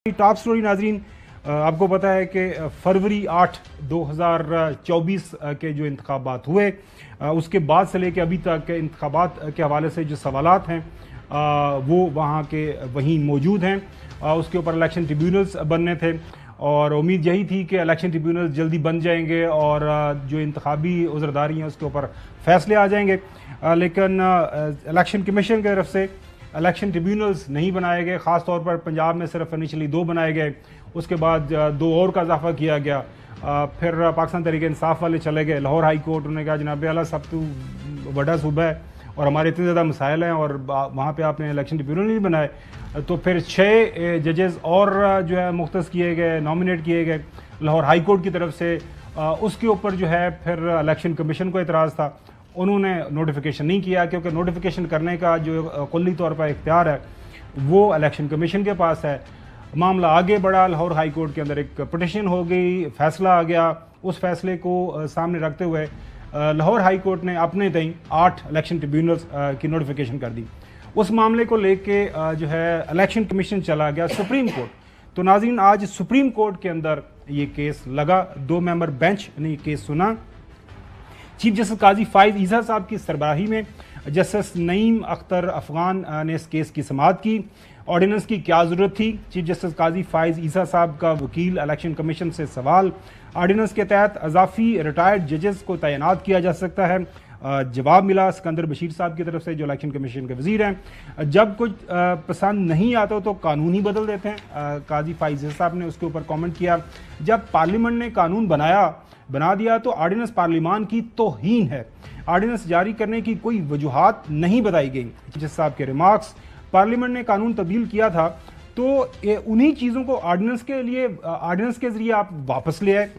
Top story नाजरीन, आपको पता है कि फरवरी 8 2024 के जो इंतखाबात हुए उसके बाद से लेकर अभी तक के इंतखाबात के हवाले से जो सवालात हैं वो वहाँ के वहीं मौजूद हैं। उसके ऊपर इलेक्शन ट्रिब्यूनल्स बनने थे और उम्मीद यही थी कि इलेक्शन ट्रिब्यूनल्स जल्दी बन जाएंगे और जो इंतखाबी उज़रदारी हैं उसके ऊपर फैसले आ जाएंगे, लेकिन इलेक्शन कमीशन की तरफ से इलेक्शन ट्रिब्यूनल्स नहीं बनाए गए। ख़ास तौर पर पंजाब में सिर्फ इनिशियली 2 बनाए गए, उसके बाद 2 और का इजाफा किया गया। फिर पाकिस्तान तहरीक इंसाफ वाले चले गए लाहौर हाई कोर्ट, उन्होंने कहा जनाब आला सब तो बड़ा सूबा है और हमारे इतने ज़्यादा मसाइल हैं और वहाँ पे आपने इलेक्शन ट्रिब्यूनल नहीं बनाए। तो फिर 6 जजेस और जो है मुख्तस किए गए, नॉमिनेट किए गए लाहौर हाई कोर्ट की तरफ से। उसके ऊपर जो है फिर इलेक्शन कमीशन को एतराज़ था, उन्होंने नोटिफिकेशन नहीं किया क्योंकि नोटिफिकेशन करने का जो कुल्ली तौर पर इख्तियार है वो इलेक्शन कमीशन के पास है। मामला आगे बढ़ा, लाहौर हाई कोर्ट के अंदर एक पिटिशन हो गई, फैसला आ गया। उस फैसले को सामने रखते हुए लाहौर हाई कोर्ट ने अपने तय 8 इलेक्शन ट्रिब्यूनल्स की नोटिफिकेशन कर दी। उस मामले को लेके जो है इलेक्शन कमीशन चला गया सुप्रीम कोर्ट। तो नाज़रीन, आज सुप्रीम कोर्ट के अंदर ये केस लगा, 2 मेंबर बेंच ने ये केस सुना। चीफ जस्टिस काजी फाइज ईसा साहब की सरबराही में जस्टिस नईम अख्तर अफगान ने इस केस की समाअत की। ऑर्डिनेंस की क्या ज़रूरत थी? चीफ जस्टिस काजी फाइज ईसा साहब का वकील इलेक्शन कमीशन से सवाल। ऑर्डिनेंस के तहत अजाफी रिटायर्ड जजेस को तैनात किया जा सकता है। जवाब मिला सिकंदर बशीर साहब की तरफ से जो इलेक्शन कमीशन के वजीर हैं। जब कुछ पसंद नहीं आता तो कानून ही बदल देते हैं। काजी फाइज ईसा साहब ने उसके ऊपर कमेंट किया, जब पार्लियामेंट ने कानून बना दिया तो ऑर्डिनेंस पार्लियामान की तौहीन है। ऑर्डिनेंस जारी करने की कोई वजूहात नहीं बताई गई। जज साहब के रिमार्क्स, पार्लियामेंट ने कानून तब्दील किया था तो उन्हीं चीज़ों को ऑर्डिनेंस के ज़रिए आप वापस ले आए।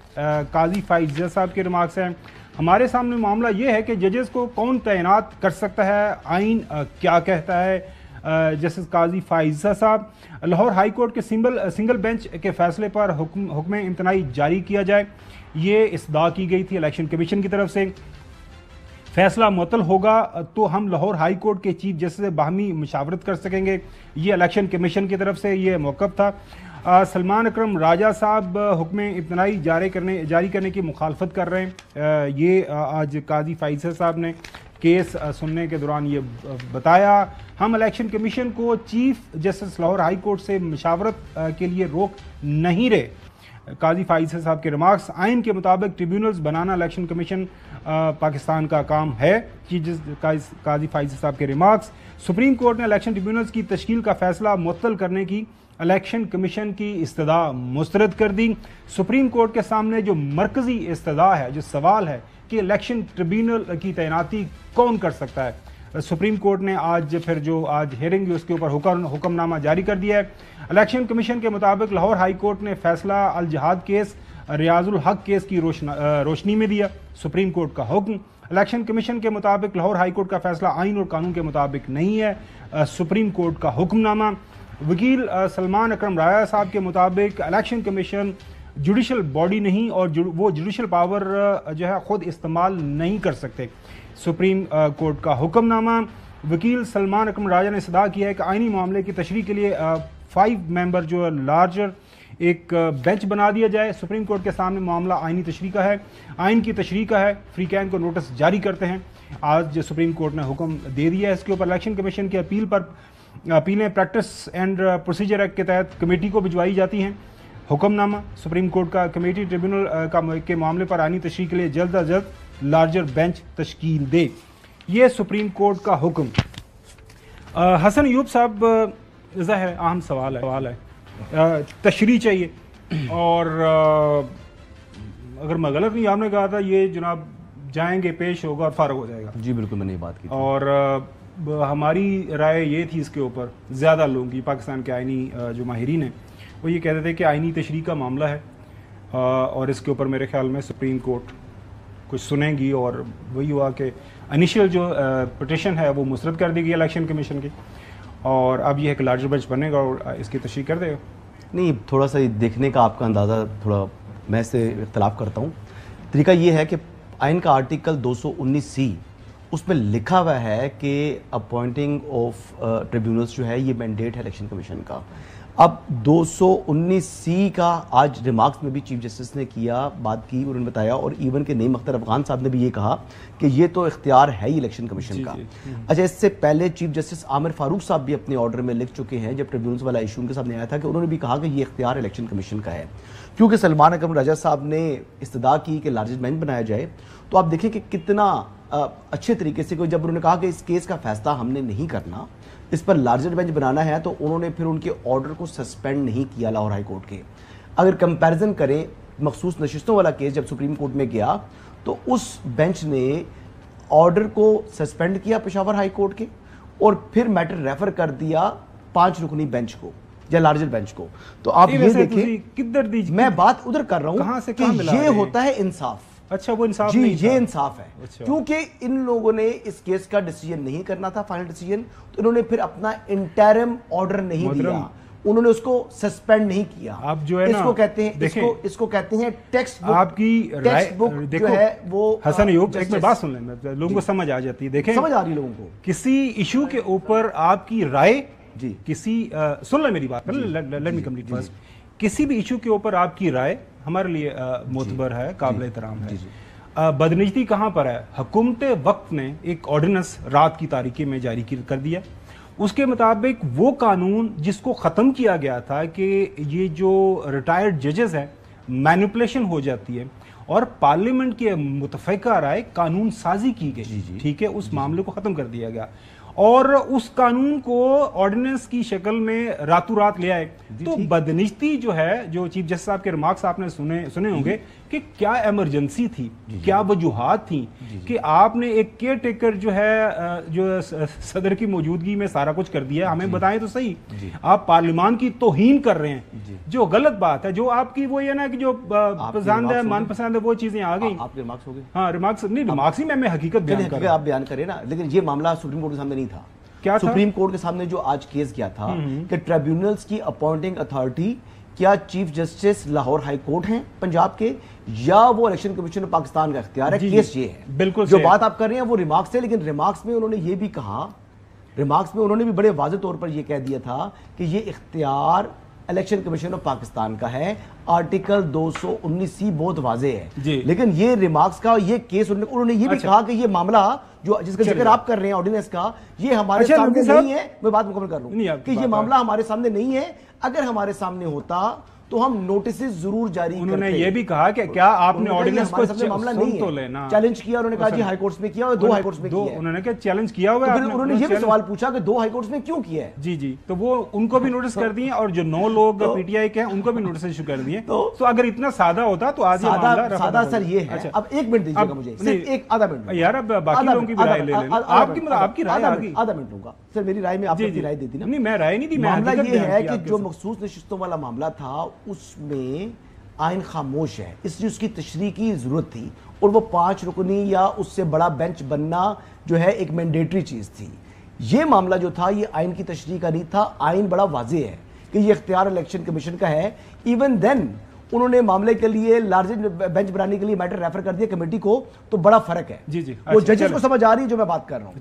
काजी फाइज साहब के रिमार्क्स हैं, हमारे सामने मामला ये है कि जजेस को कौन तैनात कर सकता है, आइन क्या कहता है। जस्टिस काजी फाइजा साहब, लाहौर हाई कोर्ट के सिंगल बेंच के फैसले पर हुक्म इम्तनाई जारी किया जाए, ये इस्तदा की गई थी इलेक्शन कमीशन की तरफ से। फैसला मुअत्तल होगा तो हम लाहौर हाई कोर्ट के चीफ जस्टिस से बाहमी मुशावरत कर सकेंगे, ये इलेक्शन कमीशन की तरफ से ये मौक़िफ़ था। सलमान अकरम राजा साहब हुक्म इब्तनाई जारी करने की मुखालफत कर रहे हैं। ये आज काजी फाइज़ साहब ने केस सुनने के दौरान ये बताया। हम इलेक्शन कमीशन को chief justice Lahore high court से मुशावरत के लिए रोक नहीं रहे। काजी फाइज़ साहब के रिमार्क्स, आइन के मुताबिक ट्रिब्यूनल्स बनाना इलेक्शन कमीशन पाकिस्तान का काम है। चीफ जस्टिस काजी फाइज़ साहब के रिमार्क्स, सुप्रीम कोर्ट ने इलेक्शन ट्रिब्यूनल्स की तश्कील का फैसला मुअत्तल करने की इलेक्शन कमीशन की इस्तदा मुस्तरद कर दी। सुप्रीम कोर्ट के सामने जो मरकजी इस्तदा है, जो सवाल है कि इलेक्शन ट्रिब्यूनल की तैनाती कौन कर सकता है, सुप्रीम कोर्ट ने आज हेयरिंग उसके ऊपर हुक्मनामा जारी कर दिया है। इलेक्शन कमीशन के मुताबिक लाहौर हाई कोर्ट ने फैसला अल जहाद केस, रियाजुल हक केस की रोशनी में दिया। सुप्रीम कोर्ट का हुक्म, इलेक्शन कमीशन के मुताबिक लाहौर हाई कोर्ट का फैसला आइन और कानून के मुताबिक नहीं है। सुप्रीम कोर्ट का हुक्मनामा, वकील सलमान अकरम राजा साहब के मुताबिक इलेक्शन कमीशन जुडिशल बॉडी नहीं और वो जुडिशल पावर जो है खुद इस्तेमाल नहीं कर सकते। सुप्रीम कोर्ट का हुक्मनामा, वकील सलमान अकरम राजा ने सदा किया है कि आइनी मामले की तशरीह के लिए 5 मेंबर जो लार्जर एक बेंच बना दिया जाए। सुप्रीम कोर्ट के सामने मामला आइनी तशरीह का है, आइन की तशरीह का है। फ्री कैन को नोटिस जारी करते हैं। आज सुप्रीम कोर्ट ने हुक्म दे दिया है। इसके ऊपर इलेक्शन कमीशन की अपीलें प्रैक्टिस एंड प्रोसीजर एक्ट के तहत कमेटी को भिजवाई जाती हैं। हुक्मनामा, सुप्रीम कोर्ट का कमेटी ट्रिब्यूनल के मामले पर आइनी तशरीह के लिए जल्द अज जल्द लार्जर बेंच तश्कील दे, ये सुप्रीम कोर्ट का हुक्म। हसन अयूब साहब, ज़ाहिर अहम सवाल है, तशरीह चाहिए और अगर मैं गलत नहीं, आपने कहा था ये जनाब जाएंगे, पेश होगा और फारग हो जाएगा। जी बिल्कुल, मैंने ये बात की थी। और हमारी राय ये थी इसके ऊपर, ज़्यादा लोगों की, पाकिस्तान के आइनी जो माहिरीन हैं वो ये कहते थे कि आइनी तशरीह का मामला है और इसके ऊपर मेरे ख्याल में सुप्रीम कोर्ट कुछ सुनेंगी और वही हुआ कि इनिशियल जो पिटिशन है वो मुस्तरद कर दी गई इलेक्शन कमीशन की और अब ये एक लार्जर बेंच बनेगा और इसकी तशरीह कर देगा। नहीं, थोड़ा सा देखने का आपका अंदाज़ा थोड़ा मैं इससे इख्तलाफ करता हूँ। तरीका ये है कि आइन का आर्टिकल 219C उसमें लिखा हुआ है कि अपॉइंटिंग ऑफ ट्रिब्यूनल्स जो है ये मैंडेट है इलेक्शन कमीशन का। اب 219C کا آج ریمارکس میں بھی چیف جسٹس نے کیا بات کی، انہوں نے بتایا، اور ایون کہ نعیم اختر افغان صاحب نے بھی یہ کہا کہ یہ تو اختیار ہے ہی الیکشن کمیشن کا۔ اچھا، اس سے پہلے چیف جسٹس عامر فاروق صاحب بھی اپنے آرڈر میں لکھ چکے ہیں جب ٹریبیونلز والا ایشو ان کے سامنے آیا تھا، کہ انہوں نے بھی کہا کہ یہ اختیار الیکشن کمیشن کا ہے، کیونکہ سلمان اکرم راجہ صاحب نے استدعا کی کہ لارجسٹ بینچ بنایا جائے۔ تو آپ دیکھیں کہ کتنا اچھے طریقے سے، جب انہوں نے کہا کہ اس کیس کا فیصلہ ہم نے نہیں کرنا، اس پر لارجسٹ بینچ بنانا ہے، تو انہوں نے پھر ان کے آرڈر کو سسپینڈ نہیں کیا لاہور ہائی کورٹ کے۔ اگر کمپیریزن کریں مخصوص نشستوں والا کیس جب سپریم کورٹ میں گیا تو اس بینچ نے آرڈر کو سسپینڈ کیا پشاور ہائی کورٹ کے، اور پھر میٹر ریفر کر دیا 5 رکنی بینچ کو یا لارجسٹ بینچ کو۔ تو آپ یہ دیکھیں، میں بات ادھر کر رہا ہوں کہ یہ ہوتا ہے انصاف۔ اچھا، وہ انصاف جی، نہیں یہ انصاف ہے، کیونکہ ان لوگوں نے اس کیس کا ڈیسیجن نہیں کرنا تھا، فائنل ڈیسیجن، تو انہوں نے پھر اپنا انٹرم آرڈر نہیں دیا، انہوں نے اس کو سسپینڈ نہیں کیا۔ آپ جو ہے نا، اس کو کہتے ہیں ٹیکسٹ بک۔ آپ کی ٹیکسٹ بک جو ہے وہ حسن ایوب، ایک میں بات سن لیں، لوگوں کو سمجھ آ جاتی ہے۔ دیکھیں، سمجھ آ رہی ہے لوگوں کو، کسی ایشو کے اوپر آپ کی رائے، جی کسی سن لیں میری بات، لیٹ می کمپلیٹ فرسٹ، کسی بھی ایشو کے اوپر آپ کی رائے ہمارے لیے معتبر ہے، قابل احترام ہے۔ بدنجتی کہاں پر ہے؟ حکومت وقت نے ایک آرڈیننس رات کی تاریکی میں جاری کر دیا، اس کے مطابق وہ قانون جس کو ختم کیا گیا تھا کہ یہ جو ریٹائرڈ ججز ہیں مینیپولیشن ہو جاتی ہے اور پارلیمنٹ کے متفقہ رائے قانون سازی کی گئی، ٹھیک ہے، اس معاملے کو ختم کر دیا گیا، اور اس قانون کو آرڈیننس کی شکل میں راتوں رات لے آئے۔ تو بدنجتی جو ہے، جو چیف جسٹس صاحب کے ریمارکس آپ نے سنے ہوں گے کہ کیا ایمرجنسی تھی، کیا وجوہات تھیں کہ آپ نے ایک کیئر ٹیکر جو ہے، جو صدر کی موجودگی میں سارا کچھ کر دیا، ہمیں بتائیں تو صحیح، آپ پارلیمان کی توہین کر رہے ہیں، جو غلط بات ہے، جو آپ کی وہ یہ نا کہ جو پسند ہے، من پسند ہے، وہ چیزیں آ گئیں۔ آپ کے ریمارکس ہو گئے؟ ہاں، ریمارکس نہیں، ریمارکس ہی میں حقیقت بیان کر رہا ہوں، آپ بیان کریں نا، لیکن یہ معاملہ سپریم کورٹ کے سامنے نہیں تھا۔ کیا تھا؟ سپریم کورٹ کے سامنے جو آج کیس کیا تھا کہ ٹریبیونلز کی اپوائنٹنگ اتھارٹی کیا chief justice Lahore high court ہیں پنجاب کے، یا وہ الیکشن کمیشن آف پاکستان کا اختیار ہے۔ کیس یہ ہے، بالکل جو بات آپ کر رہے ہیں وہ ریمارکس ہے، لیکن ریمارکس میں انہوں نے یہ بھی کہا، ریمارکس میں انہوں نے بھی بڑے واضح طور پر یہ کہہ دیا تھا کہ یہ اختیار الیکشن کمیشن آف پاکستان کا ہے، آرٹیکل 219C بہت واضح ہے۔ لیکن یہ ریمارکس کا یہ کیس انہوں نے یہ بھی کہا کہ یہ معاملہ جو جس کا ذکر آپ کر رہے ہیں آرڈیننس کا، یہ ہمارے سامنے نہیں ہے۔ میں بات مکمل کر لوں کہ یہ معاملہ ہمارے سامنے نہیں ہے، اگر ہمارے سامنے ہوتا تو ہم نوٹسز ضرور جاری کرتے۔ انہوں نے یہ بھی کہا کہ کیا آپ نے آرڈیننس کو معاملہ نہیں ہے، چیلنج کیا، انہوں نے کہا جی ہائی کورٹس میں کیا اور 2 ہائی کورٹس میں کیا ہے۔ انہوں نے کہا چیلنج کیا ہوا ہے، انہوں نے یہ بھی سوال پوچھا کہ 2 ہائی کورٹس میں کیوں کیا ہے۔ جی، تو وہ ان کو بھی نوٹس کر دیے، اور جو 9 لوگ پی ٹی آئی کے ہیں ان کو بھی نوٹس ایشو کر دیے۔ تو اگر اتنا سادہ ہوتا تو آج یہ معاملہ سادہ سر یہ ہے۔ اب 1 منٹ دیجیے گا مجھے، صرف ایک آدھا منٹ یار، اب باقی لوگوں کی بھی رائے لے لیں، آپ کی رائے آگئی، آدھا منٹ ہوگا سر، میری رائے میں آپ کی رائے دیتی نا۔ نہیں، میں رائے نہیں دی، معاملہ یہ ہے کہ جو مخصوص نشستوں والا معاملہ تھا اس میں آئین خاموش ہے، اس لیے اس کی تشریح کی ضرورت تھی، اور وہ 5 رکنی یا اس سے بڑا بینچ بننا جو ہے ایک مینڈیٹری چیز تھی۔ یہ معاملہ جو تھا یہ آئین کی تشریح کا نہیں تھا، آئین بڑا واضح ہے کہ یہ اختیار الیکشن کمیشن کا ہے۔ ایون دین انہوں نے معاملے کے لیے لارجسٹ بینچ بنانے کے لیے میٹر ریفر کر دیا کمیٹی کو، تو بڑا فرق ہے۔ وہ ججز کو سمجھ آ رہی ہے جو میں بات کر رہا ہوں۔